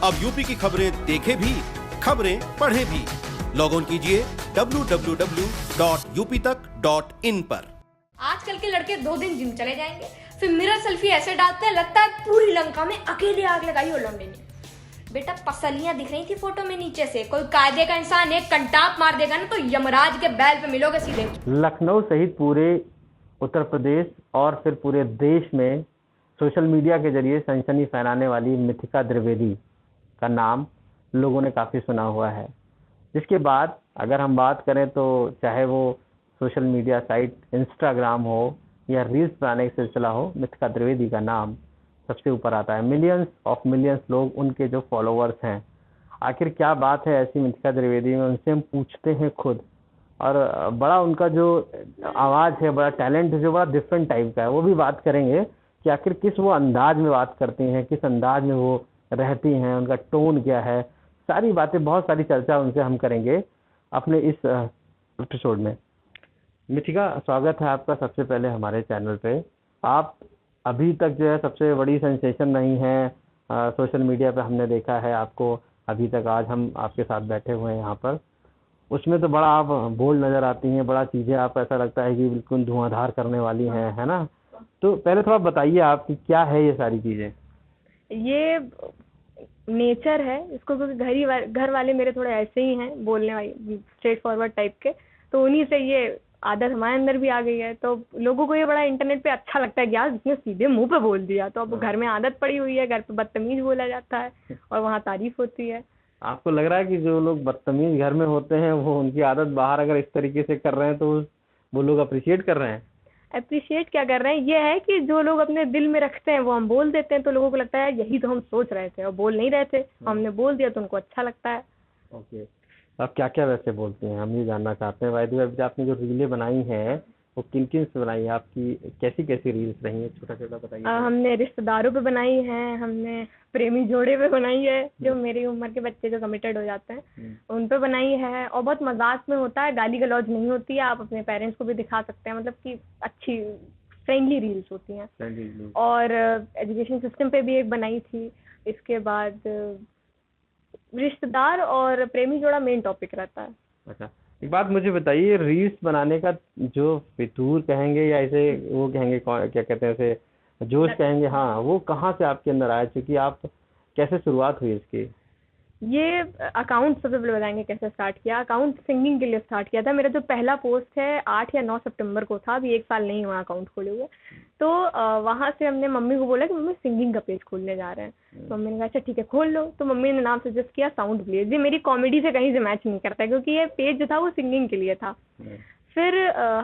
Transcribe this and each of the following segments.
अब यूपी की खबरें देखें भी, खबरें पढ़ें भी। लॉग ऑन कीजिए www.uptak.in पर। आजकल के लड़के 2 दिन जिम चले जाएंगे, फिर मिरर सेल्फी ऐसे डालते हैं लगता है पूरी लंका में अकेले आग लगाई हो लौंडे ने। बेटा पसलियां दिख रही थी फोटो में नीचे से, कोई कायदे का इंसान एक कंटाप मार देगा ना तो यमराज के बैल पे मिलोगे सीधे। लखनऊ सहित पूरे उत्तर प्रदेश और फिर पूरे देश में सोशल मीडिया के जरिए सनसनी फैलाने वाली मिथिका द्विवेदी का नाम लोगों ने काफ़ी सुना हुआ है। जिसके बाद अगर हम बात करें तो चाहे वो सोशल मीडिया साइट इंस्टाग्राम हो या रील्स बनाने का सिलसिला हो, मिथिका द्विवेदी का नाम सबसे ऊपर आता है। मिलियंस ऑफ मिलियंस लोग उनके जो फॉलोअर्स हैं। आखिर क्या बात है ऐसी मिथिका द्विवेदी में, उनसे हम पूछते हैं खुद। और बड़ा उनका जो आवाज़ है, बड़ा टैलेंट है जो बड़ा डिफरेंट टाइप का है, वो भी बात करेंगे कि आखिर किस वो अंदाज में बात करती हैं, किस अंदाज में वो रहती हैं, उनका टोन क्या है। सारी बातें, बहुत सारी चर्चा उनसे हम करेंगे अपने इस एपिसोड में। मिथिका, स्वागत है आपका सबसे पहले हमारे चैनल पे। आप अभी तक जो है सबसे बड़ी सेंसेशन नहीं है सोशल मीडिया पे, हमने देखा है आपको अभी तक। आज हम आपके साथ बैठे हुए हैं यहाँ पर, उसमें तो बड़ा आप बोल्ड नज़र आती हैं, बड़ा चीज़ें आप ऐसा लगता है कि बिल्कुल धुआंधार करने वाली हैं, है ना। तो पहले थोड़ा बताइए आप कि क्या है ये सारी चीज़ें। ये नेचर है इसको, क्योंकि घर वाले मेरे थोड़े ऐसे ही हैं, बोलने वाले स्ट्रेट फॉरवर्ड टाइप के, तो उन्हीं से ये आदत हमारे अंदर भी आ गई है। तो लोगों को ये बड़ा इंटरनेट पे अच्छा लगता है कि यार इसने सीधे मुंह पे बोल दिया। तो अब घर में आदत पड़ी हुई है, घर पे बदतमीज बोला जाता है और वहाँ तारीफ होती है। आपको लग रहा है कि जो लोग बदतमीज घर में होते हैं वो उनकी आदत बाहर अगर इस तरीके से कर रहे हैं तो वो लोग अप्रिशिएट कर रहे हैं? अप्रिशिएट क्या कर रहे हैं, ये है कि जो लोग अपने दिल में रखते हैं वो हम बोल देते हैं, तो लोगों को लगता है यही तो हम सोच रहे थे और बोल नहीं रहे थे, हमने बोल दिया तो उनको अच्छा लगता है। ओके, आप क्या क्या वैसे बोलती हैं, हम ये जानना चाहते हैं। वाइद अभी आपने जो रीलें बनाई हैं वो किन किन से बनाई है, आपकी कैसी कैसी रील्स रही हैं, छोटा छोटा बताइए। हमने रिश्तेदारों पे बनाई है, हमने प्रेमी जोड़े पे बनाई है, जो मेरी उम्र के बच्चे जो कमिटेड हो जाते हैं उन पे बनाई है। और बहुत मजाक में होता है, गाली गलौज नहीं होती है, आप अपने पेरेंट्स को भी दिखा सकते हैं, मतलब कि अच्छी फ्रेंडली रील्स होती हैं। और एजुकेशन सिस्टम पे भी एक बनाई थी। इसके बाद रिश्तेदार और प्रेमी जोड़ा मेन टॉपिक रहता है। अच्छा, एक बात मुझे बताइए, रील्स बनाने का जो फितूर कहेंगे या इसे वो कहेंगे, क्या कहते हैं उसे, जोश कहेंगे, हाँ, वो कहाँ से आपके अंदर आया, क्योंकि आप कैसे शुरुआत हुई इसकी? ये अकाउंट सबसे पहले बताएंगे कैसे स्टार्ट किया। अकाउंट सिंगिंग के लिए स्टार्ट किया था। मेरा जो पहला पोस्ट है 8 या 9 सितंबर को था, अभी 1 साल नहीं हुआ अकाउंट खोले हुए। तो वहाँ से हमने मम्मी को बोला कि मम्मी सिंगिंग का पेज खोलने जा रहे हैं। मम्मी ने कहा अच्छा ठीक है खोल लो। तो मम्मी ने नाम सजेस्ट किया साउंड विलेज। ये मेरी कॉमेडी से कहीं से मैच नहीं करता है, क्योंकि ये पेज जो था वो सिंगिंग के लिए था। फिर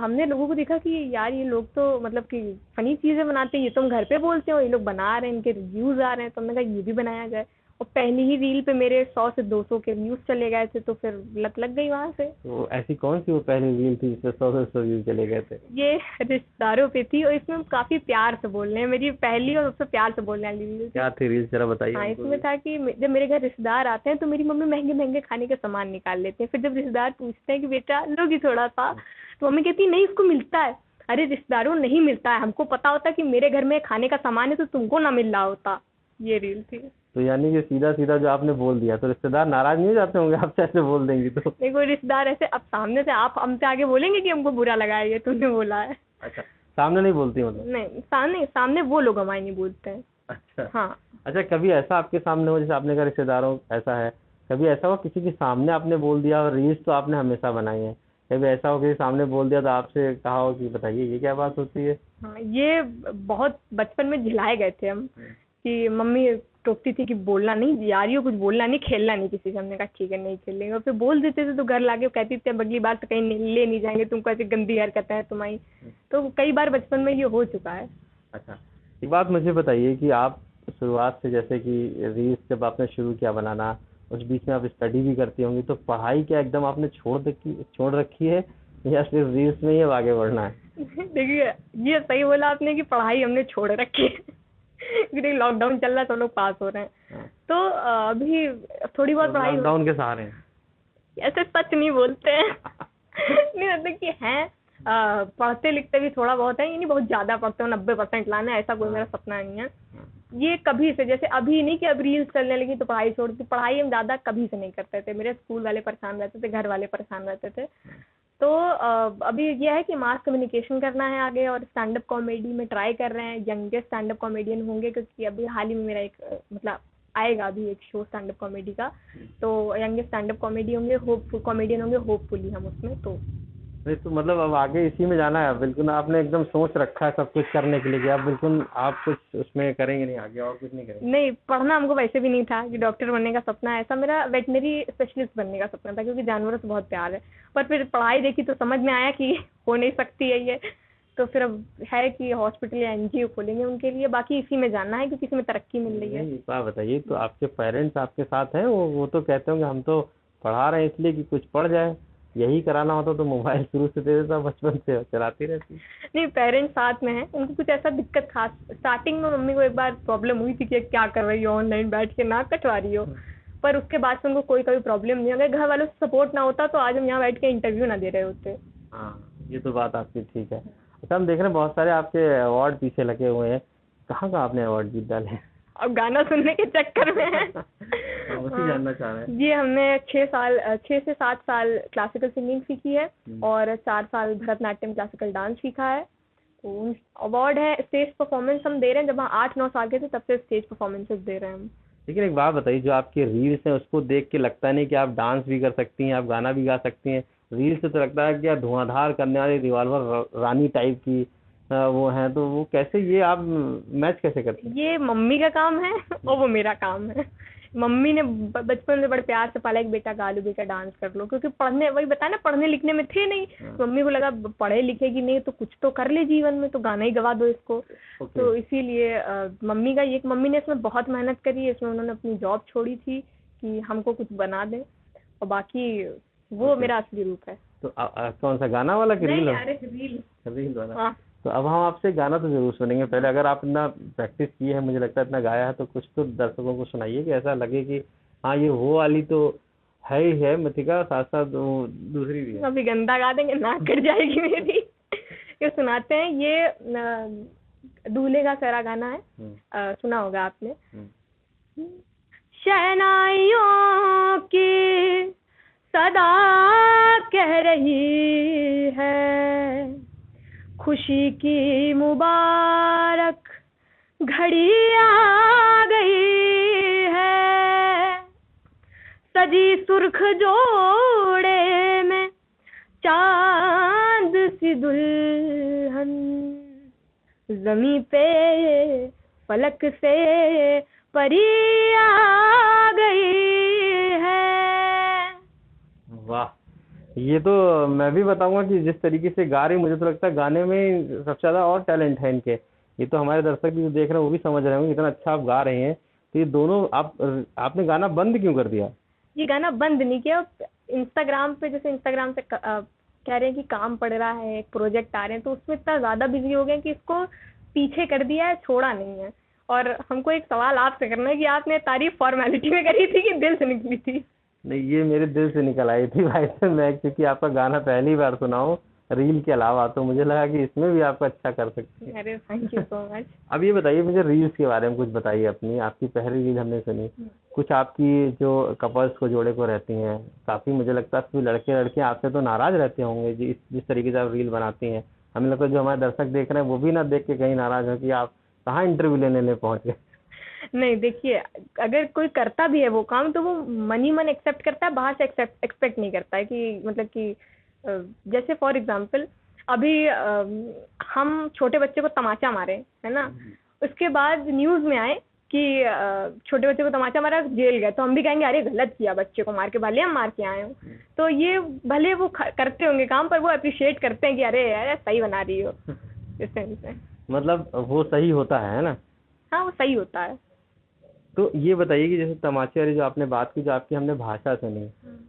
हमने लोगों को देखा कि यार ये लोग तो मतलब कि फनी चीज़ें बनाते हैं, ये तुम घर पे बोलते हो, ये लोग बना रहे हैं, इनके रिव्यूज़ आ रहे हैं। तो हमने कहा ये भी बनाया जाए। और पहली ही रील पे मेरे 100 से 200 के व्यूज़ चले गए थे, तो फिर लत लग गई वहाँ से। तो ऐसी कौन सी वो पहली रील थी जिसमें 100 से 100 व्यूज चले गए थे? ये रिश्तेदारों पे थी और इसमें हम काफ़ी प्यार से बोल रहे हैं, मेरी पहली और सबसे प्यार से बोलने वाली रील। क्या थी रील, जरा बताइए। हाँ, इसमें था कि जब मेरे घर रिश्तेदार आते हैं तो मेरी मम्मी महंगे महंगे खाने के सामान निकाल लेते हैं। फिर जब रिश्तेदार पूछते हैं कि बेटा लोगी थोड़ा सा, तो मम्मी कहती नहीं इसको मिलता है। अरे रिश्तेदारों नहीं मिलता है, हमको पता होता कि मेरे घर में खाने का सामान है तो तुमको ना मिल रहा होता। ये रील थी। तो यानी कि सीधा सीधा जो आपने बोल दिया, तो रिश्तेदार नाराज नहीं हो जाते होंगे आपसे ऐसे बोल देंगी तो? देखो रिश्तेदार ऐसे, अब सामने से आप हमसे आगे बोलेंगे कि हमको बुरा लगा है ये तूने बोला है। अच्छा, सामने नहीं बोलती मतलब? नहीं, सामने वो लोग हमारे नहीं बोलते हैं। अच्छा हाँ। अच्छा, कभी ऐसा आपके सामने हो, जैसे आपने कहा रिश्तेदारों ऐसा है, कभी ऐसा हो किसी के सामने आपने बोल दिया, और रील्स तो आपने हमेशा बनाई है, कभी ऐसा हो किसी सामने बोल दिया तो आपसे कहा हो कि बताइए ये क्या बात होती है? हाँ, ये बहुत बचपन में झिलाए गए थे हम, कि मम्मी टोकती थी कि बोलना नहीं यार, ये कुछ बोलना नहीं, खेलना नहीं किसी से। हमने कहा ठीक है नहीं खेलेंगे, और फिर बोल देते थे तो घर लाके कहती थी अब अगली बार तो कहीं ले नहीं जाएंगे, तुमको ऐसी गंदी हरकतें हैं तुम्हारी। तो कई बार बचपन में ये हो चुका है। अच्छा, एक बात मुझे बताइए कि आप शुरुआत से, जैसे कि रील्स जब आपने शुरू किया बनाना, उस बीच में आप स्टडी भी करती होंगी, तो पढ़ाई क्या एकदम आपने छोड़ रखी है या सिर्फ रील्स में ही अब आगे बढ़ना है? देखिए ये सही बोला आपने कि पढ़ाई हमने छोड़ रखी है क्योंकि लॉकडाउन चल रहा है तो लोग पास हो रहे हैं। तो अभी थोड़ी बहुत पढ़ाई लॉकडाउन के सहारे हैं। ऐसे सच नहीं बोलते हैं नहीं मतलब कि हैं, पढ़ते लिखते भी थोड़ा बहुत है, यानी बहुत ज़्यादा पढ़ते हो 90% लाना, ऐसा कोई मेरा सपना नहीं है। ये कभी से, जैसे अभी नहीं कि अब रील्स चलने लगी तो पढ़ाई छोड़ दी, पढ़ाई हम ज़्यादा कभी से नहीं करते थे, मेरे स्कूल वाले परेशान रहते थे, घर वाले परेशान रहते थे। तो अभी ये है कि मास कम्युनिकेशन करना है आगे, और स्टैंड अप कॉमेडी में ट्राई कर रहे हैं, यंगेस्ट स्टैंड अप कॉमेडियन होंगे, क्योंकि अभी हाल ही में मेरा एक मतलब आएगा अभी एक शो स्टैंड अप कॉमेडी का, तो यंगेस्ट स्टैंड अप कॉमेडी होंगे, कॉमेडियन होंगे होपफुली हम उसमें। तो नहीं तो मतलब अब आगे इसी में जाना है बिल्कुल, आपने एकदम सोच रखा है सब कुछ करने के लिए कि आप बिल्कुल आप कुछ उसमें करेंगे नहीं, आगे और कुछ नहीं करेंगे? नहीं, पढ़ना हमको वैसे भी नहीं था कि डॉक्टर बनने का सपना है, ऐसा मेरा वेटनरी स्पेशलिस्ट बनने का सपना था, क्योंकि जानवरों से बहुत प्यार है। पर फिर पढ़ाई देखी तो समझ में आया कि हो नहीं सकती है ये, तो फिर अब है कि हॉस्पिटल या एनजीओ खोलेंगे उनके लिए, बाकी इसी में जानना है क्योंकि इसी में तरक्की मिल रही है। नहीं बात बताइए, तो आपके पेरेंट्स आपके साथ हैं? वो तो कहते होंगे हम तो पढ़ा रहे हैं इसलिए कि कुछ पढ़ जाए, यही कराना होता तो मोबाइल शुरू से दे देता, बचपन से चलाती रहती। नहीं, पेरेंट्स साथ में हैं, उनको कुछ ऐसा दिक्कत खास, स्टार्टिंग में मम्मी को एक बार प्रॉब्लम हुई थी कि क्या कर रही हो ऑनलाइन बैठ के, नाक कटवा रही हो, पर उसके बाद से उनको कोई कभी प्रॉब्लम नहीं। अगर घर वालों से सपोर्ट ना होता तो आज हम यहाँ बैठ के इंटरव्यू ना दे रहे होते। हाँ ये तो बात आपकी ठीक है। अच्छा हम देख रहे हैं बहुत सारे आपके अवार्ड पीछे लगे हुए हैं, कहाँ कहाँ आपने अवार्ड जीत डाले? अब गाना सुनने के चक्कर में है। हम उसी जानना चाह रहे हैं। ये हमने 6 से 7 साल क्लासिकल सिंगिंग सीखी है और 4 साल भरतनाट्यम क्लासिकल डांस सीखा है। तो अवार्ड है, स्टेज परफॉर्मेंस हम दे रहे हैं, जब हम 8-9 साल के थे तब से स्टेज परफॉर्मेंसेस दे रहे हैं हम। लेकिन एक बात बताइए, जो आपके रील्स हैं उसको देख के लगता नहीं कि आप डांस भी कर सकती हैं, आप गाना भी गा सकती हैं? रील्स से तो लगता है कि आप धुआंधार करने वाली रिवॉल्वर रानी टाइप की वो हैं, तो वो कैसे, ये आप मैच कैसे करते हैं? ये मम्मी का काम है और वो मेरा काम है। मम्मी ने बचपन से बड़े प्यार से पाला, एक बेटा गा लो, बेटा डांस कर लो, क्योंकि पढ़ने, वही बताया ना, पढ़ने लिखने में थे नहीं। मम्मी को लगा पढ़े लिखेगी नहीं तो कुछ तो कर ले जीवन में, तो गाना ही गवा दो इसको। तो इसीलिए मम्मी का ये, मम्मी ने इसमें बहुत मेहनत करी है, इसमें उन्होंने अपनी जॉब छोड़ी थी कि हमको कुछ बना दें, और बाकी वो मेरा असली रूप है। तो कौन सा, गाना वाला कि रील? अरे रील वाला। हाँ। तो अब हम आपसे गाना तो जरूर सुनेंगे, पहले अगर आप इतना प्रैक्टिस की है, मुझे लगता है इतना गाया है, तो कुछ तो दर्शकों को सुनाइए कि ऐसा लगे कि हाँ ये वो वाली तो है ही है मिथिका, साथ साथ दूसरी भी है। अभी गंदा गा देंगे, नाक कट जाएगी मेरी। ये सुनाते हैं, ये दूल्हे का सारा गाना है, सुना होगा आपने। शहनाइयों की सदा कह रही है, खुशी की मुबारक घड़ी आ गई है, सजी सुर्ख जोड़े में चांद सी दुल्हन, ज़मीं पे फलक से परी आ गई है। वाह, ये तो मैं भी बताऊंगा कि जिस तरीके से गा रही, मुझे तो लगता है गाने में सबसे ज़्यादा और टैलेंट है इनके। ये तो हमारे दर्शक भी जो देख रहे हैं वो भी समझ रहे होंगे, इतना अच्छा आप गा रहे हैं। तो ये दोनों आपने गाना बंद क्यों कर दिया? ये गाना बंद नहीं किया, इंस्टाग्राम पे, जैसे इंस्टाग्राम से कह रहे हैं कि काम पड़ रहा है, एक प्रोजेक्ट आ रहे हैं, तो उसमें इतना ज़्यादा बिजी हो गए कि इसको पीछे कर दिया है, छोड़ा नहीं है। और हमको एक सवाल आपसे करना है कि आपने तारीफ फॉर्मेलिटी में करी थी कि दिल से निकली थी? नहीं, ये मेरे दिल से निकल आई थी भाई साहब। मैं क्योंकि आपका गाना पहली बार सुना हूँ रील के अलावा, तो मुझे लगा कि इसमें भी आप अच्छा कर सकते हैं। अरे थैंक यू सो मच। अब ये बताइए मुझे रील्स के बारे में कुछ बताइए अपनी। आपकी पहली रील हमने सुनी, कुछ आपकी जो कपल्स को जोड़े को रहती हैं, काफ़ी मुझे लगता है लड़के लड़के आपसे तो नाराज़ रहते होंगे जिस तरीके से आप रील बनाती हैं। हमें लगता है जो हमारे दर्शक देख रहे हैं वो भी ना देख के कहीं नाराज़ हो कि आप कहाँ इंटरव्यू लेने पहुँच गए। नहीं, देखिए, अगर कोई करता भी है वो काम तो वो मनी मन एक्सेप्ट करता है, बाहर से एक्सपेक्ट नहीं करता है कि मतलब कि जैसे फॉर एग्जांपल अभी हम छोटे बच्चे को तमाचा मारे, है ना, उसके बाद न्यूज़ में आए कि छोटे बच्चे को तमाचा मारा, जेल गए, तो हम भी कहेंगे अरे गलत किया, बच्चे को मार के, भले हम मार के आए हो। तो ये भले वो करते होंगे काम, पर वो अप्रिशिएट करते हैं कि अरे यार सही बना रही हो, इस तरह से। मतलब वो सही होता है ना? हाँ, वो सही होता है। तो ये बताइए कि जैसे तमाचे वाली जो आपने बात की, जो आपकी हमने भाषा सुनी,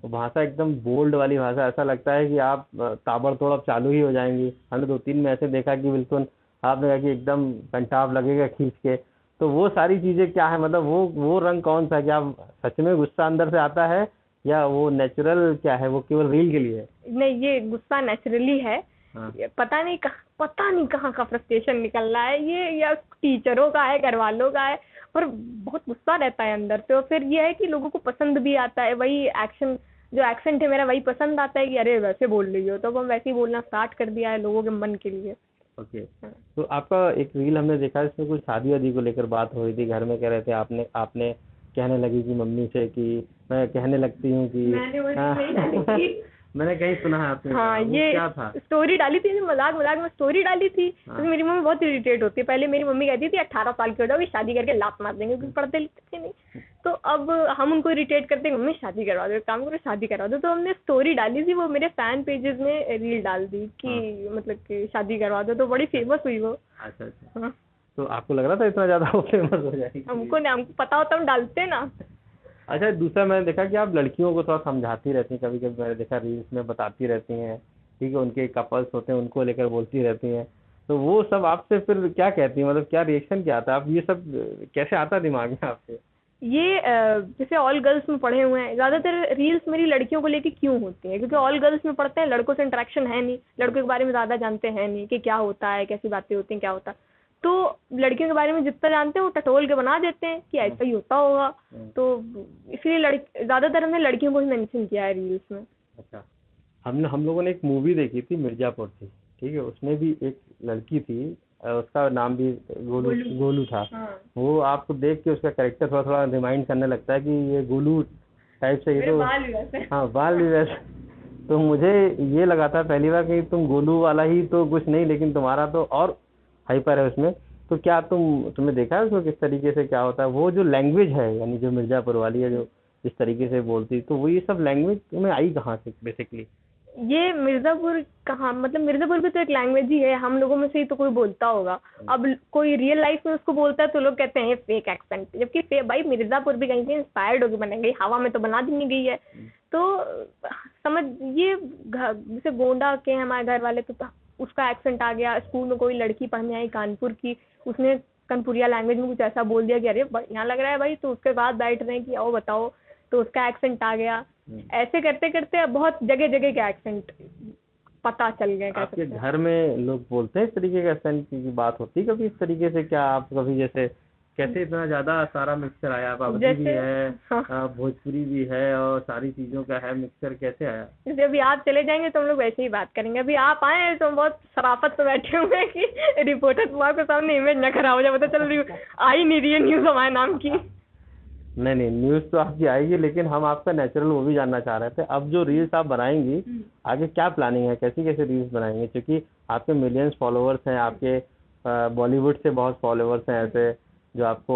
वो भाषा एकदम बोल्ड वाली भाषा, ऐसा लगता है कि आप ताबड़तोड़ अब चालू ही हो जाएंगी। हमने 2-3 में ऐसे देखा कि बिल्कुल आपने कहा कि एकदम कंटाव लगेगा खींच के। तो वो सारी चीज़ें क्या है, मतलब वो रंग कौन सा है? क्या सच में गुस्सा अंदर से आता है या वो नेचुरल क्या है, वो केवल रील के लिए है? नहीं, ये गुस्सा नेचुरली है। हाँ। पता नहीं कहाँ का फ्रस्ट्रेशन निकल रहा है, ये या टीचरों का है, घर वालों का है, पर बहुत गुस्सा रहता है अंदर से। और फिर ये है कि लोगों को पसंद भी आता है, वही एक्शन जो एक्सेंट है मेरा वही पसंद आता है कि अरे वैसे बोल रही हो, तो अब हम वैसे ही बोलना स्टार्ट कर दिया है लोगों के मन के लिए। ओके। तो आपका एक रील हमने देखा, इसमें कुछ शादी वादी को लेकर बात हो रही थी, घर में कह रहे थे आपने आपने कहने लगी कि मम्मी से कि मैं कहने लगती हूँ कि मैंने वो नहीं डाली थी। मैंने कहीं सुना है आपने हाँ, कहा, वो ये क्या था? स्टोरी डाली थी, मजाक मजाक में स्टोरी डाली थी। हाँ। तो मेरी मम्मी बहुत इरिटेट होती है। पहले मेरी मम्मी कहती थी 18 साल की हो जाओगी शादी करके लात मार देंगे, क्योंकि पढ़ते लिखते थे नहीं। तो अब हम उनको इरिटेट करते हैं, मम्मी शादी करवा दो, एक काम करो शादी करवा दो। तो हमने स्टोरी डाली थी, वो मेरे फैन पेजेस में रील डाल दी कि मतलब कि शादी करवा दो, तो बड़ी फेमस हुई वो। अच्छा अच्छा। हाँ। तो आपको लग रहा था इतना ज्यादा वो फेमस हो जाएगी? हमको पता होता हम डालते ना। अच्छा, दूसरा मैंने देखा कि आप लड़कियों को थोड़ा समझाती रहती हैं, कभी कभी मैंने देखा रील्स में बताती रहती हैं, ठीक है, उनके कपल्स होते हैं उनको लेकर बोलती रहती हैं, तो वो सब आपसे फिर क्या कहती हैं, मतलब क्या रिएक्शन क्या आता है, आप ये सब कैसे आता है दिमाग में आपके? ये जैसे ऑल गर्ल्स में पढ़े हुए हैं, ज़्यादातर रील्स मेरी लड़कियों को लेके क्यों होती हैं, क्योंकि ऑल गर्ल्स में पढ़ते हैं, लड़कों से इंटरेक्शन है नहीं, लड़कों के बारे में ज़्यादा जानते हैं नहीं कि क्या होता है, कैसी बातें होती हैं, क्या होता है। तो लड़कियों के बारे में जितना जानते हैं वो टटोल के बना देते हैं कि ऐसा ही होता होगा। तो इसलिए ज़्यादातर हमने लड़कियों को ही मेंशन किया है रील्स में। अच्छा, हम लोगों ने एक मूवी देखी थी मिर्जापुर थी, ठीक है, उसमें भी एक लड़की थी, उसका नाम भी गोलू था। हाँ। वो आपको देख के उसका कैरेक्टर थोड़ा थोड़ा रिमाइंड करने लगता है कि ये गोलू टाइप से, ये मेरे तो बाल भी वैसे। हाँ बाल भी वैसे। तो मुझे ये लगा था पहली बार कि तुम गोलू वाला ही तो कुछ नहीं, लेकिन तुम्हारा तो और हाइपर है उसमें। तो क्या तुमने देखा है उसको किस तरीके से क्या होता है, वो जो लैंग्वेज है यानी जो मिर्जापुर वाली है, जो जिस तरीके से बोलती, तो वो ये सब लैंग्वेज तुम्हें आई कहाँ से बेसिकली? ये मिर्जापुर कहाँ, मतलब मिर्जापुर भी तो एक लैंग्वेज ही है, हम लोगों में से ही तो कोई बोलता होगा। अब कोई रियल लाइफ में उसको बोलता है तो लोग कहते हैं फेक एक्सेंट, जबकि भाई मिर्जापुर भी कहीं से इंस्पायर्ड होकर बनाई गई, हवा में तो बना दी नहीं गई है। तो समझ ये जैसे गोंडा के हमारे घर वाले, तो उसका एक्सेंट आ गया। स्कूल में कोई लड़की पढ़ने आई कानपुर की, उसने कानपुरिया लैंग्वेज में कुछ ऐसा बोल दिया कि अरे बढ़िया लग रहा है भाई, तो उसके बाद बैठ रहे हैं कि आओ बताओ, तो उसका एक्सेंट आ गया। ऐसे करते करते अब बहुत जगह जगह के एक्सेंट पता चल गए। आपके घर में लोग बोलते हैं इस तरीके का एक्सेंट की बात होती है कभी इस तरीके से? क्या आप कभी जैसे कैसे इतना ज्यादा सारा मिक्सचर आया, आप अवधी भी है, भोजपुरी भी है और सारी चीजों का है मिक्सचर, कैसे आया? जैसे अभी आप चले जाएंगे तो हम लोग वैसे ही बात करेंगे। अभी आप आए हैं तो हम बहुत शराफत से बैठे हुए हैं कि रिपोर्टर तुम्हारे के सामने इमेज न खराब हो जाए, पता चल रही आ ही नहीं रही है न्यूज हमारे नाम की। नहीं, न्यूज़ तो आपकी आएगी, लेकिन हम आपका नेचुरल वो भी जानना चाह रहे थे। अब जो रील्स आप बनाएंगी आगे क्या प्लानिंग है, कैसी कैसे रील्स बनाएंगे? क्योंकि आपके मिलियंस फॉलोअर्स हैं, आपके बॉलीवुड से बहुत फॉलोअर्स हैं ऐसे जो आपको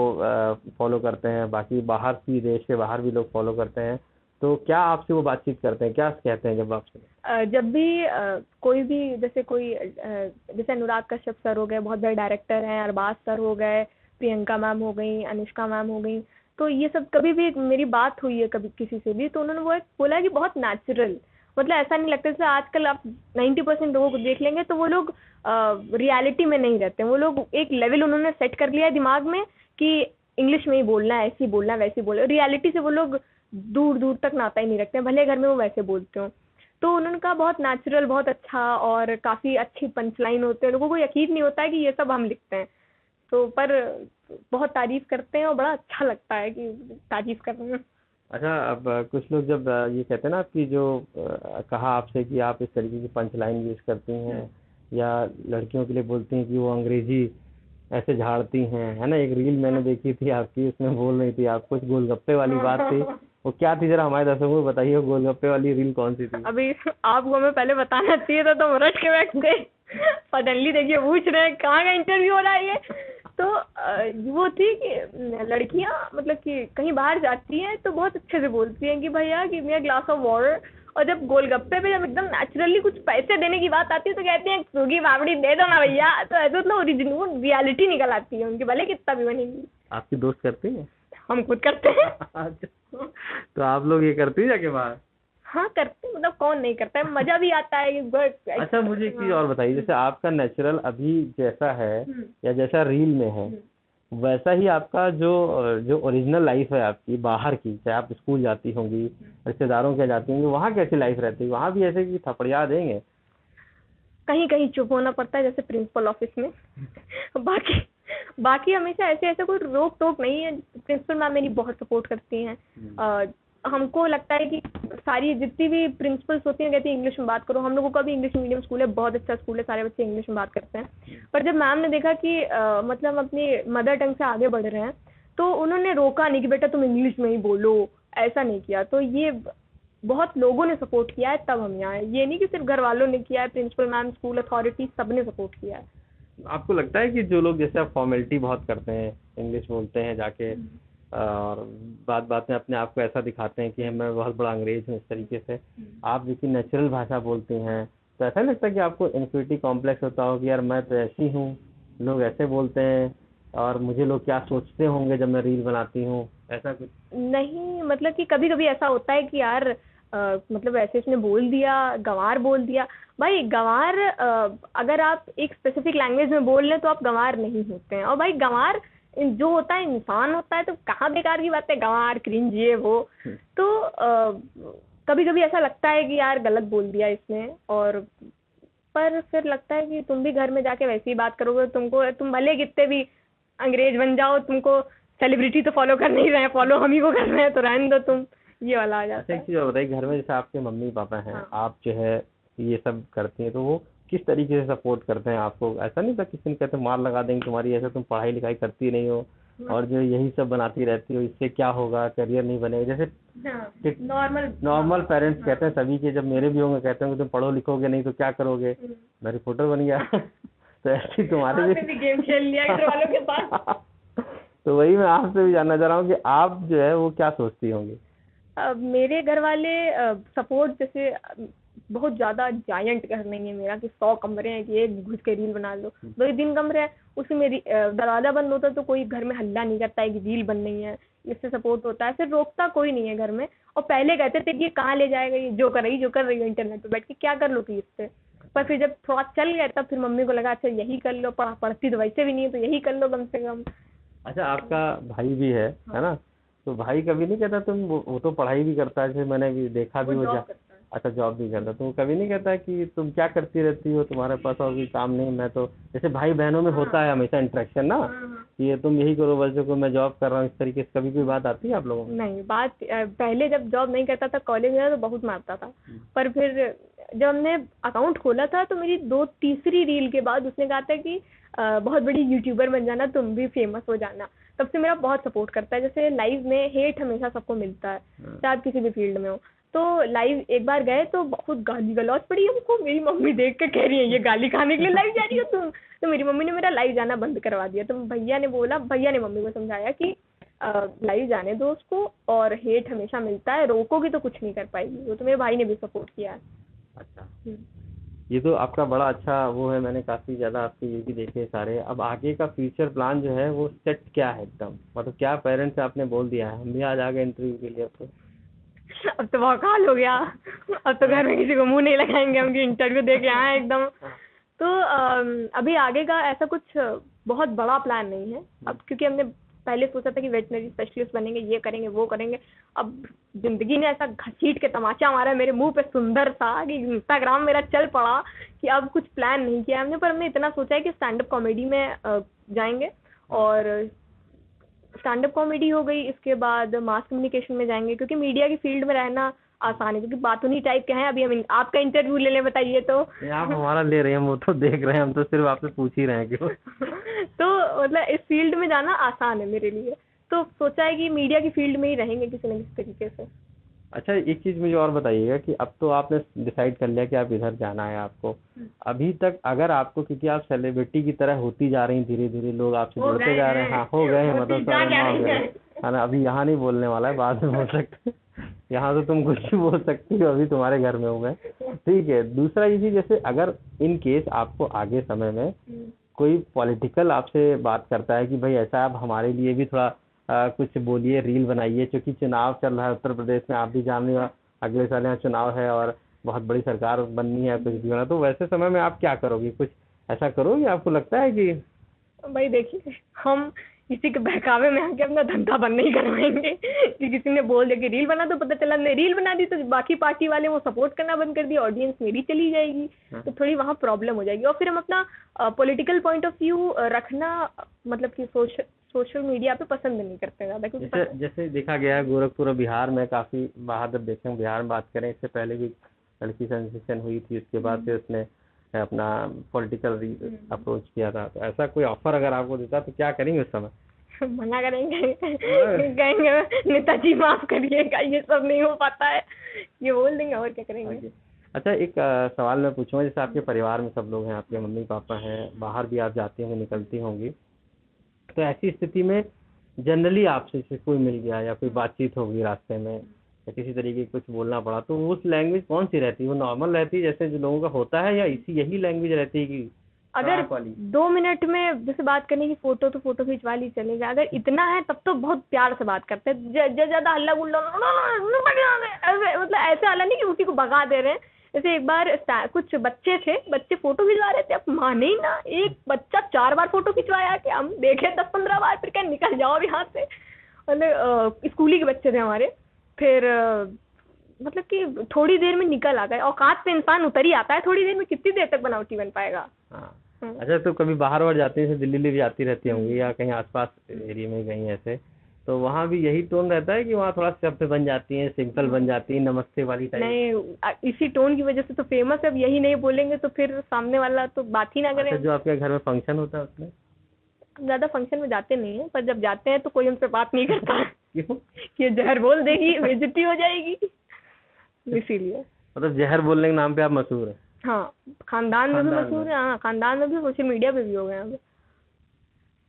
फॉलो करते हैं, बाकी बाहर भी, देश के बाहर भी लोग फॉलो करते हैं। तो क्या आपसे वो बातचीत करते हैं, क्या कहते हैं जब आपसे? जब भी कोई भी जैसे कोई जैसे अनुराग कश्यप सर हो गए, बहुत बड़े डायरेक्टर हैं, अरबाज सर हो गए, प्रियंका मैम हो गई, अनुष्का मैम हो गई, तो ये सब कभी भी मेरी बात हुई है कभी किसी से भी, तो उन्होंने वो एक बोला कि बहुत नेचुरल, मतलब ऐसा नहीं लगता। जैसे आजकल आप 90% लोगों को देख लेंगे तो वो लोग रियलिटी में नहीं रहते हैं। वो लोग एक लेवल उन्होंने सेट कर लिया है दिमाग में कि इंग्लिश में ही बोलना है, ऐसे ही बोलना है, वैसे ही बोलना है। रियलिटी से वो लोग दूर दूर तक नाता ही नहीं रखते हैं, भले घर में वो वैसे बोलते हो। तो उन्होंने कहा बहुत नेचुरल, बहुत अच्छा, और काफ़ी अच्छी पंचलाइन होते हैं, लोगों को यकीन नहीं होता है कि ये सब हम लिखते हैं। तो पर बहुत तारीफ करते हैं और बड़ा अच्छा लगता है कि तारीफ कर रहे हैं। अच्छा, अब कुछ लोग जब ये कहते हैं ना कि जो कहा आपसे कि आप इस तरीके की पंच लाइन यूज करती हैं या लड़कियों के लिए बोलती हैं कि वो अंग्रेजी ऐसे झाड़ती हैं, है ना? एक रील मैंने देखी थी आपकी, उसमें बोल रही थी आप कुछ गोलगप्पे वाली बात थी, वो क्या थी जरा हमारे दर्शकों को बताइए, गोलगप्पे वाली रील कौन सी थी? अभी आपको हमें पहले बताना चाहिए था, तो हम रट के बैठते। सडनली देखिए पूछ रहे हैं कहाँ का इंटरव्यू हो रहा है ये। तो वो थी कि लड़कियां मतलब कि कहीं बाहर जाती हैं तो बहुत अच्छे से बोलती हैं कि भैया give me a glass of water, और जब गोलगप्पे पे जब एकदम नेचुरली कुछ पैसे देने की बात आती है तो कहते हैं सूगी पापड़ी दे दो ना भैया। तो ऐसे मतलब ओरिजिनल रियलिटी निकल आती है उनकी, भले कितना भी बनेगी। आपकी दोस्त करती है? हम खुद करते हैं। तो आप लोग ये करती है जाके बाहर? हाँ करते हैं, मतलब कौन नहीं करता है, मजा भी आता है। अच्छा, मुझे एक चीज और बताइए, जैसे आपका नेचुरल अभी जैसा है या जैसा रील में है, वैसा ही आपका जो ओरिजिनल लाइफ है आपकी बाहर की, चाहे आप स्कूल जाती होंगी, रिश्तेदारों के जाती होंगी, वहाँ कैसी लाइफ रहती है? वहाँ भी ऐसे कि थपड़िया देंगे? कहीं कहीं चुप होना पड़ता है, जैसे प्रिंसिपल ऑफिस में। बाकी बाकी हमेशा ऐसे ऐसे कोई रोक टोक नहीं है। प्रिंसिपल मैम मेरी बहुत सपोर्ट करती हैं। हमको लगता है कि सारी जितनी भी प्रिंसिपल्स होती हैं कहती हैं इंग्लिश में बात करो। हम लोगों का भी इंग्लिश मीडियम स्कूल है, बहुत अच्छा स्कूल है, सारे बच्चे इंग्लिश में बात करते हैं। पर जब मैम ने देखा कि मतलब हम अपनी मदर टंग से आगे बढ़ रहे हैं तो उन्होंने रोका नहीं कि बेटा तुम इंग्लिश में ही बोलो, ऐसा नहीं किया। तो ये बहुत लोगों ने सपोर्ट किया है, तब हम यहाँ आए। ये नहीं कि सिर्फ घर वालों ने किया है, प्रिंसिपल मैम, स्कूल अथॉरिटी, सबने सपोर्ट किया है। आपको लगता है कि जो लोग जैसे आप फॉर्मेलिटी बहुत करते हैं, इंग्लिश बोलते हैं जाके और बात बात में अपने आप को ऐसा दिखाते हैं कि मैं बहुत बड़ा अंग्रेज हूँ, इस तरीके से आप जो कि नेचुरल भाषा बोलती हैं, तो ऐसा नहीं लगता कि आपको इन्फिनिटी कॉम्प्लेक्स होता हो कि यार मैं तो ऐसी हूँ, लोग ऐसे बोलते हैं और मुझे लोग क्या सोचते होंगे जब मैं रील बनाती हूँ, ऐसा कुछ? नहीं, मतलब कि कभी कभी ऐसा होता है कि यार मतलब ऐसे इसने बोल दिया, गंवार बोल दिया। भाई गंवार अगर आप एक स्पेसिफिक लैंग्वेज में बोल लें तो आप गंवार नहीं होते हैं। और भाई गंवार जो होता है इंसान होता है, तो कहाँ बेकार की बात है गंवार, क्रिंज, ये वो। तो कभी कभी ऐसा लगता है कि यार गलत बोल दिया इसने। और पर फिर लगता है कि तुम भी घर में जाके वैसे ही बात करोगे, तुम भले कितने भी अंग्रेज बन जाओ, तुमको सेलिब्रिटी तो फॉलो कर नहीं रहे हैं, फॉलो हम ही को कर रहे हैं, तो रहने दो तुम, ये वाला आ जाता अच्छा, है। एक चीज़ और बताइए, घर में जैसे आपके मम्मी पापा हैं, हाँ। आप जो है ये सब करती हैं, तो वो किस तरीके से सपोर्ट करते हैं आपको? ऐसा नहीं था किसी ने कहते मार लगा देंगे तुम्हारी, ऐसे तुम पढ़ाई लिखाई करती नहीं हो और जो यही सब बनाती रहती हो, इससे क्या होगा, करियर नहीं बनेगा, जैसे हाँ, नॉर्मल पेरेंट्स कहते हैं सभी के, जब मेरे भी होंगे कहते हैं कि तुम पढ़ो लिखोगे नहीं तो क्या करोगे, मैं रिपोर्टर बन गया। तो ऐसी तुम्हारे आपने भी गेम खेल लिया घर वालों के साथ। तो वही मैं आपसे भी जानना चाह रहा हूँ कि आप जो है वो क्या सोचती होंगी? मेरे घर वाले सपोर्ट, जैसे बहुत ज्यादा जायंट घर नहीं है मेरा कि 100 कमरे हैं कि एक घुस के रील बना लो। 2 3 कमरे हैं, उसमें मेरी दरवाजा बंद होता है तो कोई घर में हल्ला नहीं करता है कि रील बन रही है, इससे सपोर्ट होता है। फिर रोकता कोई नहीं है घर में। और पहले कहते थे कि ये कहाँ ले जाएगा, ये जो कर रही हो इंटरनेट पे बैठ के, क्या कर लो कि इससे। पर फिर जब थोड़ा चल गया तब फिर मम्मी को लगा अच्छा यही कर लो, पढ़ती तो वैसे भी नहीं है तो यही कर लो कम से कम। अच्छा, आपका भाई भी है ना? तो भाई कभी नहीं कहता तुम, वो तो पढ़ाई भी करता है, जैसे मैंने भी देखा भी, वो अच्छा जॉब भी करता, तो वो कभी नहीं कहता कि तुम क्या करती रहती हो, तुम्हारे पास और कोई काम नहीं? मैं तो जैसे भाई बहनों में होता है हमेशा इंटरेक्शन ना, कि ये तुम यही करो बच्चों को, मैं जॉब कर रहा हूँ, इस तरीके से कभी कोई बात आती है आप लोगों में? नहीं, बात पहले जब जॉब नहीं करता था कॉलेज में तो बहुत मारता था। पर फिर जब हमने अकाउंट खोला था तो मेरी 2 तीसरी रील के बाद उसने कहा था कि बहुत बड़ी यूट्यूबर बन जाना, तुम भी फेमस हो जाना। तब से मेरा बहुत सपोर्ट करता है। जैसे लाइव में हेट हमेशा सबको मिलता है, चाहे आप किसी भी फील्ड में हो। तो लाइव एक बार गए तो बहुत गाली गलौज पड़ी हमको। मेरी मम्मी देख के कह रही है ये गाली खाने के लिए लाइव जा रही हो तुम। तो मेरी मम्मी ने मेरा लाइव जाना बंद करवा दिया। तो भैया ने मम्मी को समझाया कि लाइव जाने दो उसको, और हेट हमेशा मिलता है, रोकोगी तो कुछ नहीं कर पाएगी। वो तो मेरे भाई ने भी सपोर्ट किया है। अच्छा, ये तो आपका बड़ा अच्छा वो है, मैंने काफ़ी ज़्यादा आपके ये भी देखे सारे। अब आगे का फ्यूचर प्लान जो है वो सेट क्या है एकदम, मतलब क्या पेरेंट्स से आपने बोल दिया है हम भी आज आ गए इंटरव्यू के लिए? अब तो बहुत हाल हो गया। अब तो घर में किसी को मुंह नहीं लगाएंगे हम कि इंटरव्यू दे के आए एकदम। तो अभी आगे का ऐसा कुछ बहुत बड़ा प्लान नहीं है अब, क्योंकि हमने पहले सोचा था कि वेटनरी स्पेशलिस्ट बनेंगे, ये करेंगे वो करेंगे। अब जिंदगी ने ऐसा घसीट के तमाचा मारा मेरे मुंह पे सुंदर सा कि इंस्टाग्राम मेरा चल पड़ा कि अब कुछ प्लान नहीं किया हमने। पर हमने इतना सोचा है कि स्टैंड अप कॉमेडी में जाएंगे, और स्टैंड अप कॉमेडी हो गई, इसके बाद मास कम्युनिकेशन में जाएंगे, क्योंकि मीडिया की फील्ड में रहना आसान है, क्योंकि बात उन्हीं टाइप के हैं। अभी हम आपका इंटरव्यू ले लें, बताइए तो। आप हमारा ले रहे हैं, वो तो देख रहे हैं, हम तो सिर्फ आपसे पूछ ही रहे हैं क्यों। तो मतलब इस फील्ड में जाना आसान है मेरे लिए, तो सोचा है कि मीडिया की फील्ड में ही रहेंगे किसी न किसी तरीके से। अच्छा, एक चीज़ मुझे और बताइएगा कि अब तो आपने डिसाइड कर लिया कि आप इधर जाना है आपको, अभी तक अगर आपको, क्योंकि आप सेलिब्रिटी की तरह होती जा रही हैं, धीरे धीरे लोग आपसे जुड़ते जा रहे हैं। हाँ, हो गए हैं, मतलब सारे हो गए है ना। अभी यहाँ नहीं बोलने वाला है, बाद में बोल सकते हैं। यहाँ तो तुम कुछ भी बोल सकती हो, अभी तुम्हारे घर में हो गए, ठीक है। दूसरा ये चीज़, जैसे अगर इन केस आपको आगे समय में कोई पॉलिटिकल आपसे बात करता है कि भाई ऐसा आप हमारे लिए भी थोड़ा कुछ बोलिए, रील बनाइए, क्योंकि चुनाव चल रहा है उत्तर प्रदेश में, आप भी जान रहे हो अगले साल यहाँ चुनाव है और बहुत बड़ी सरकार बननी है, कुछ भी होना, तो वैसे समय में आप क्या करोगे? कुछ ऐसा करोगे? आपको लगता है कि भाई देखिए, हम किसी के बहकावे में आके अपना धंधा बंद नहीं करवाएंगे कि किसी ने बोल दिया कि रील बना, तो पता चला हमने रील बना दी तो बाकी पार्टी वाले वो सपोर्ट करना बंद कर दिया, ऑडियंस मेरी चली जाएगी, तो थोड़ी वहाँ प्रॉब्लम हो जाएगी। और फिर हम अपना पॉलिटिकल पॉइंट ऑफ व्यू रखना मतलब कि सोशल मीडिया पे पसंद नहीं करते ज़्यादा, क्योंकि जैसे देखा गया है गोरखपुर और बिहार में काफ़ी बाहर जब देखें, बिहार में बात करें, इससे पहले भी लड़की सेंसेशन हुई थी, उसके बाद फिर उसने अपना पॉलिटिकल अप्रोच किया था। तो ऐसा कोई ऑफर अगर आपको देता तो क्या करेंगे उस समय? मना करेंगे, कहेंगे नेताजी माफ करिएगा, ये सब नहीं हो पाता है, ये बोल देंगे, और क्या करेंगे। अच्छा, एक सवाल मैं पूछूंगा, जैसे आपके परिवार में सब लोग हैं, आपके मम्मी पापा हैं, बाहर भी आप जाती होंगी, निकलती होंगी, तो ऐसी स्थिति में जनरली आपसे से कोई मिल गया या कोई बातचीत होगी रास्ते में या किसी तरीके की कुछ बोलना पड़ा, तो उस लैंग्वेज कौन सी रहती है? वो नॉर्मल रहती है जैसे जो लोगों का होता है, या यही लैंग्वेज रहती है कि अगर 2 मिनट में जैसे बात करने की, फोटो तो फोटो खिंचवा ली चलेगा, अगर इतना है तब तो बहुत प्यार से बात करते हैं, ज्यादा हल्ला गुल्ला मतलब ऐसे हल्ला नहीं कि उसी को भगा दे रहे हैं। जैसे एक बार कुछ बच्चे फोटो खिंचवा रहे थे, अब माने ही ना, एक बच्चा 4 बार फोटो खिंचवाया कि हम देखे 10-15 बार, फिर क्या निकल जाओ यहाँ से, मतलब स्कूली के बच्चे थे हमारे। फिर मतलब कि थोड़ी देर में निकल आ गए, औकात पे इंसान उतर ही आता है, थोड़ी देर में कितनी देर तक बनावटी बन पाएगा। अच्छा, तो कभी बाहर जाती है, जैसे दिल्ली भी जाती रहती होंगी या कहीं आसपास एरिया में कहीं ऐसे, तो वहाँ भी यही टोन रहता है कि वहाँ थोड़ा सभ्य बन जाती है, सिंपल बन जाती है, नमस्ते वाली टाइप? नहीं, इसी टोन की वजह से तो फेमस है। अब यही नहीं बोलेंगे तो फिर सामने वाला तो बात ही ना करे। जो आपके घर में फंक्शन होता है उसमें? ज्यादा फंक्शन में जाते नहीं है, पर जब जाते हैं तो कोई हमसे बात नहीं करता। क्यों? कि जहर बोल देगी, बेइज्जती हो जाएगी, इसीलिए। मतलब जहर बोलने के नाम पे आप मशहूर है? हाँ, खानदान में भी मशहूर है। हाँ, खानदान में भी, सोशल मीडिया पे भी हो गए हैं।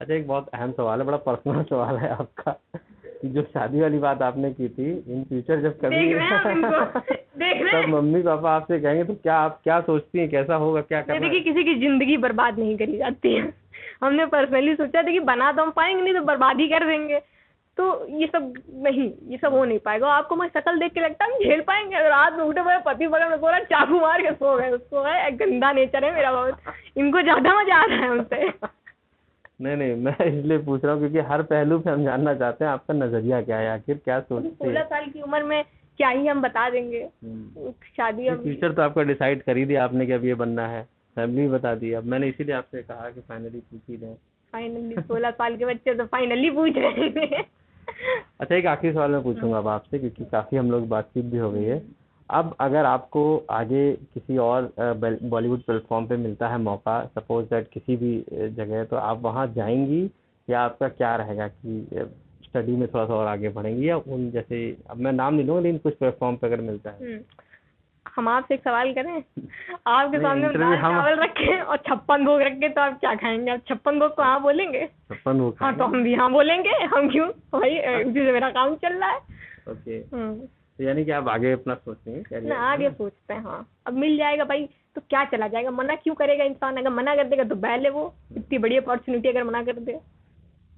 अच्छा, एक बहुत अहम सवाल है, बड़ा पर्सनल सवाल है आपका, कि जो शादी वाली बात आपने की थी, इन फ्यूचर जब कभी तब मम्मी पापा आपसे कहेंगे तो क्या आप क्या सोचती हैं, कैसा होगा, क्या करना? देखिए, किसी की जिंदगी बर्बाद नहीं करी जाती है। हमने पर्सनली सोचा था कि बना तो हम पाएंगे नहीं, तो बर्बाद ही कर देंगे, तो ये सब नहीं, ये सब हो नहीं पाएगा। आपको मैं शक्ल देख के लगता है हम झेल पाएंगे? रात में उठे मेरे पति बगल में सो रहा, चाकू मार के सो गए, उसको है गंदा नेचर है मेरा बहुत, इनको ज्यादा मजा आ रहा है हमसे। नहीं, मैं इसलिए पूछ रहा हूँ क्योंकि हर पहलू पे हम जानना चाहते हैं आपका नजरिया क्या है, आखिर क्या सोचते हैं। 16 साल की उम्र में क्या ही हम बता देंगे। शादी फ्यूचर तो आपका डिसाइड कर ही दिया आपने कि अब ये बनना है, फैमिली बता दी। अब मैंने इसीलिए आपसे कहा कि फाइनली पूछ ही दें। फाइनली 16 साल के बच्चे तो फाइनली पूछ रहे हैं। अच्छा, एक आखिरी सवाल मैं पूछूंगा अब आपसे, क्योंकि काफ़ी हम लोग बातचीत भी हो गई है। अब अगर आपको आगे किसी और बॉलीवुड प्लेटफॉर्म पे मिलता है मौका, सपोज दैट किसी भी जगह, तो आप वहाँ जाएंगी या आपका क्या रहेगा कि स्टडी में थोड़ा सा और आगे बढ़ेंगी, या उन जैसे, अब मैं नाम नहीं लूँगा लेकिन कुछ प्लेटफॉर्म पे अगर मिलता है? हम आपसे एक सवाल करें, आपके सामने दाल चावल रखे और 56 भोग रखे, तो आप क्या खाएंगे? आप 56 भोग को हाँ बोलेंगे? 56 भोग? हाँ, तो हम भी हाँ बोलेंगे। हम क्यों भाई, उसी से मेरा काम चल रहा है। ओके, तो यानी कि आप आगे अपना सोचेंगे? ना, आगे सोचते हैं। हाँ, अब मिल जाएगा भाई तो क्या चला जाएगा, मना क्यों करेगा इंसान? अगर मना कर देगा तो बैल है वो, इतनी बड़ी अपॉर्चुनिटी अगर मना कर दे।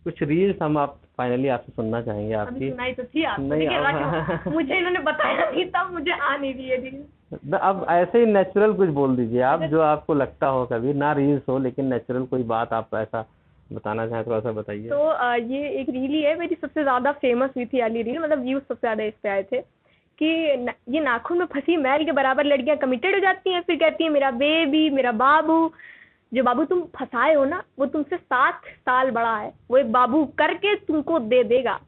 कुछ रील्स हम आप फाइनली आपसे सुनना चाहेंगे आपकी? सुनाई तो थी आपको, मुझे इन्होंने बताया नहीं, तब मुझे आ नहीं रही है रील्स। अब ऐसे ही नेचुरल कुछ बोल दीजिए आप, जो आपको लगता हो, कभी ना रील्स हो लेकिन नेचुरल कोई बात आप ऐसा बताना चाहें, थोड़ा सा बताइए। तो ये एक रील ही है मेरी, सबसे ज्यादा फेमस हुई थी वाली रील, मतलब व्यूज सबसे ज्यादा इस पे आए थे कि ये नाखून में फंसी मैल के बराबर लड़कियां कमिटेड हो जाती हैं, फिर कहती हैं मेरा बेबी, मेरा बाबू। जो बाबू तुम फंसाए हो ना, वो तुमसे 7 साल बड़ा है, वो एक बाबू करके तुमको दे देगा।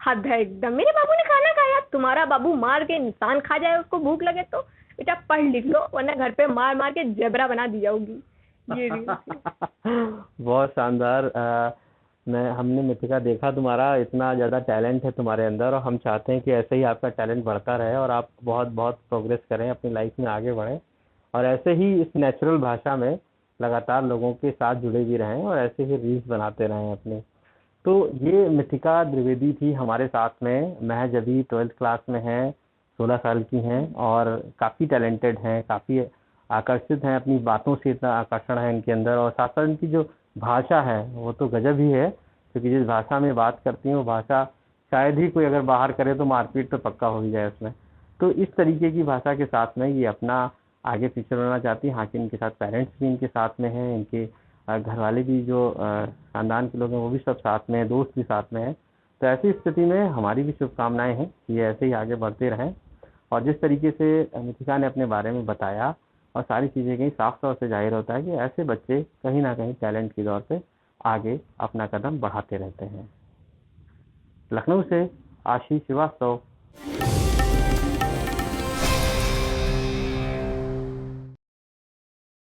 हद है एकदम। मेरे बाबू ने खाना खाया, तुम्हारा बाबू मार के इंसान खा जाए, उसको भूख लगे तो बेटा पढ़ लिख लो, वरना घर पे मार मार के जेबरा बना दी जाओगी। ये बहुत शानदार। हमने मिथिका देखा, तुम्हारा इतना ज़्यादा टैलेंट है तुम्हारे अंदर, और हम चाहते हैं कि ऐसे ही आपका टैलेंट बढ़ता रहे और आप बहुत बहुत प्रोग्रेस करें, अपनी लाइफ में आगे बढ़ें, और ऐसे ही इस नेचुरल भाषा में लगातार लोगों के साथ जुड़े भी रहें और ऐसे ही रील्स बनाते रहें अपने। तो ये मिथिका द्विवेदी थी हमारे साथ में, महज अभी 12th क्लास में हैं, 16 साल की हैं और काफ़ी टैलेंटेड हैं, काफ़ी आकर्षित हैं, अपनी बातों से इतना आकर्षण है इनके अंदर, और साथ साथ इनकी जो भाषा है वो तो गजब ही है, क्योंकि जिस भाषा में बात करती हैं वो भाषा शायद ही कोई अगर बाहर करे तो मारपीट तो पक्का हो ही जाए उसमें। तो इस तरीके की भाषा के साथ में ये अपना आगे फ्यूचर बनाना चाहती हैं। हालांकि इनके साथ पेरेंट्स भी इनके साथ में हैं, इनके घर वाले भी जो ख़ानदान के लोग हैं वो भी सब साथ में हैं, दोस्त भी साथ में हैं। तो ऐसी स्थिति में हमारी भी शुभकामनाएं हैं कि ये ऐसे ही आगे बढ़ते रहें। और जिस तरीके से मिथिका ने अपने बारे में बताया और सारी चीज़ें कहीं साफ तौर से जाहिर होता है कि ऐसे बच्चे कहीं ना कहीं टैलेंट की दौर पे आगे अपना कदम बढ़ाते रहते हैं। लखनऊ से आशीष श्रीवास्तव।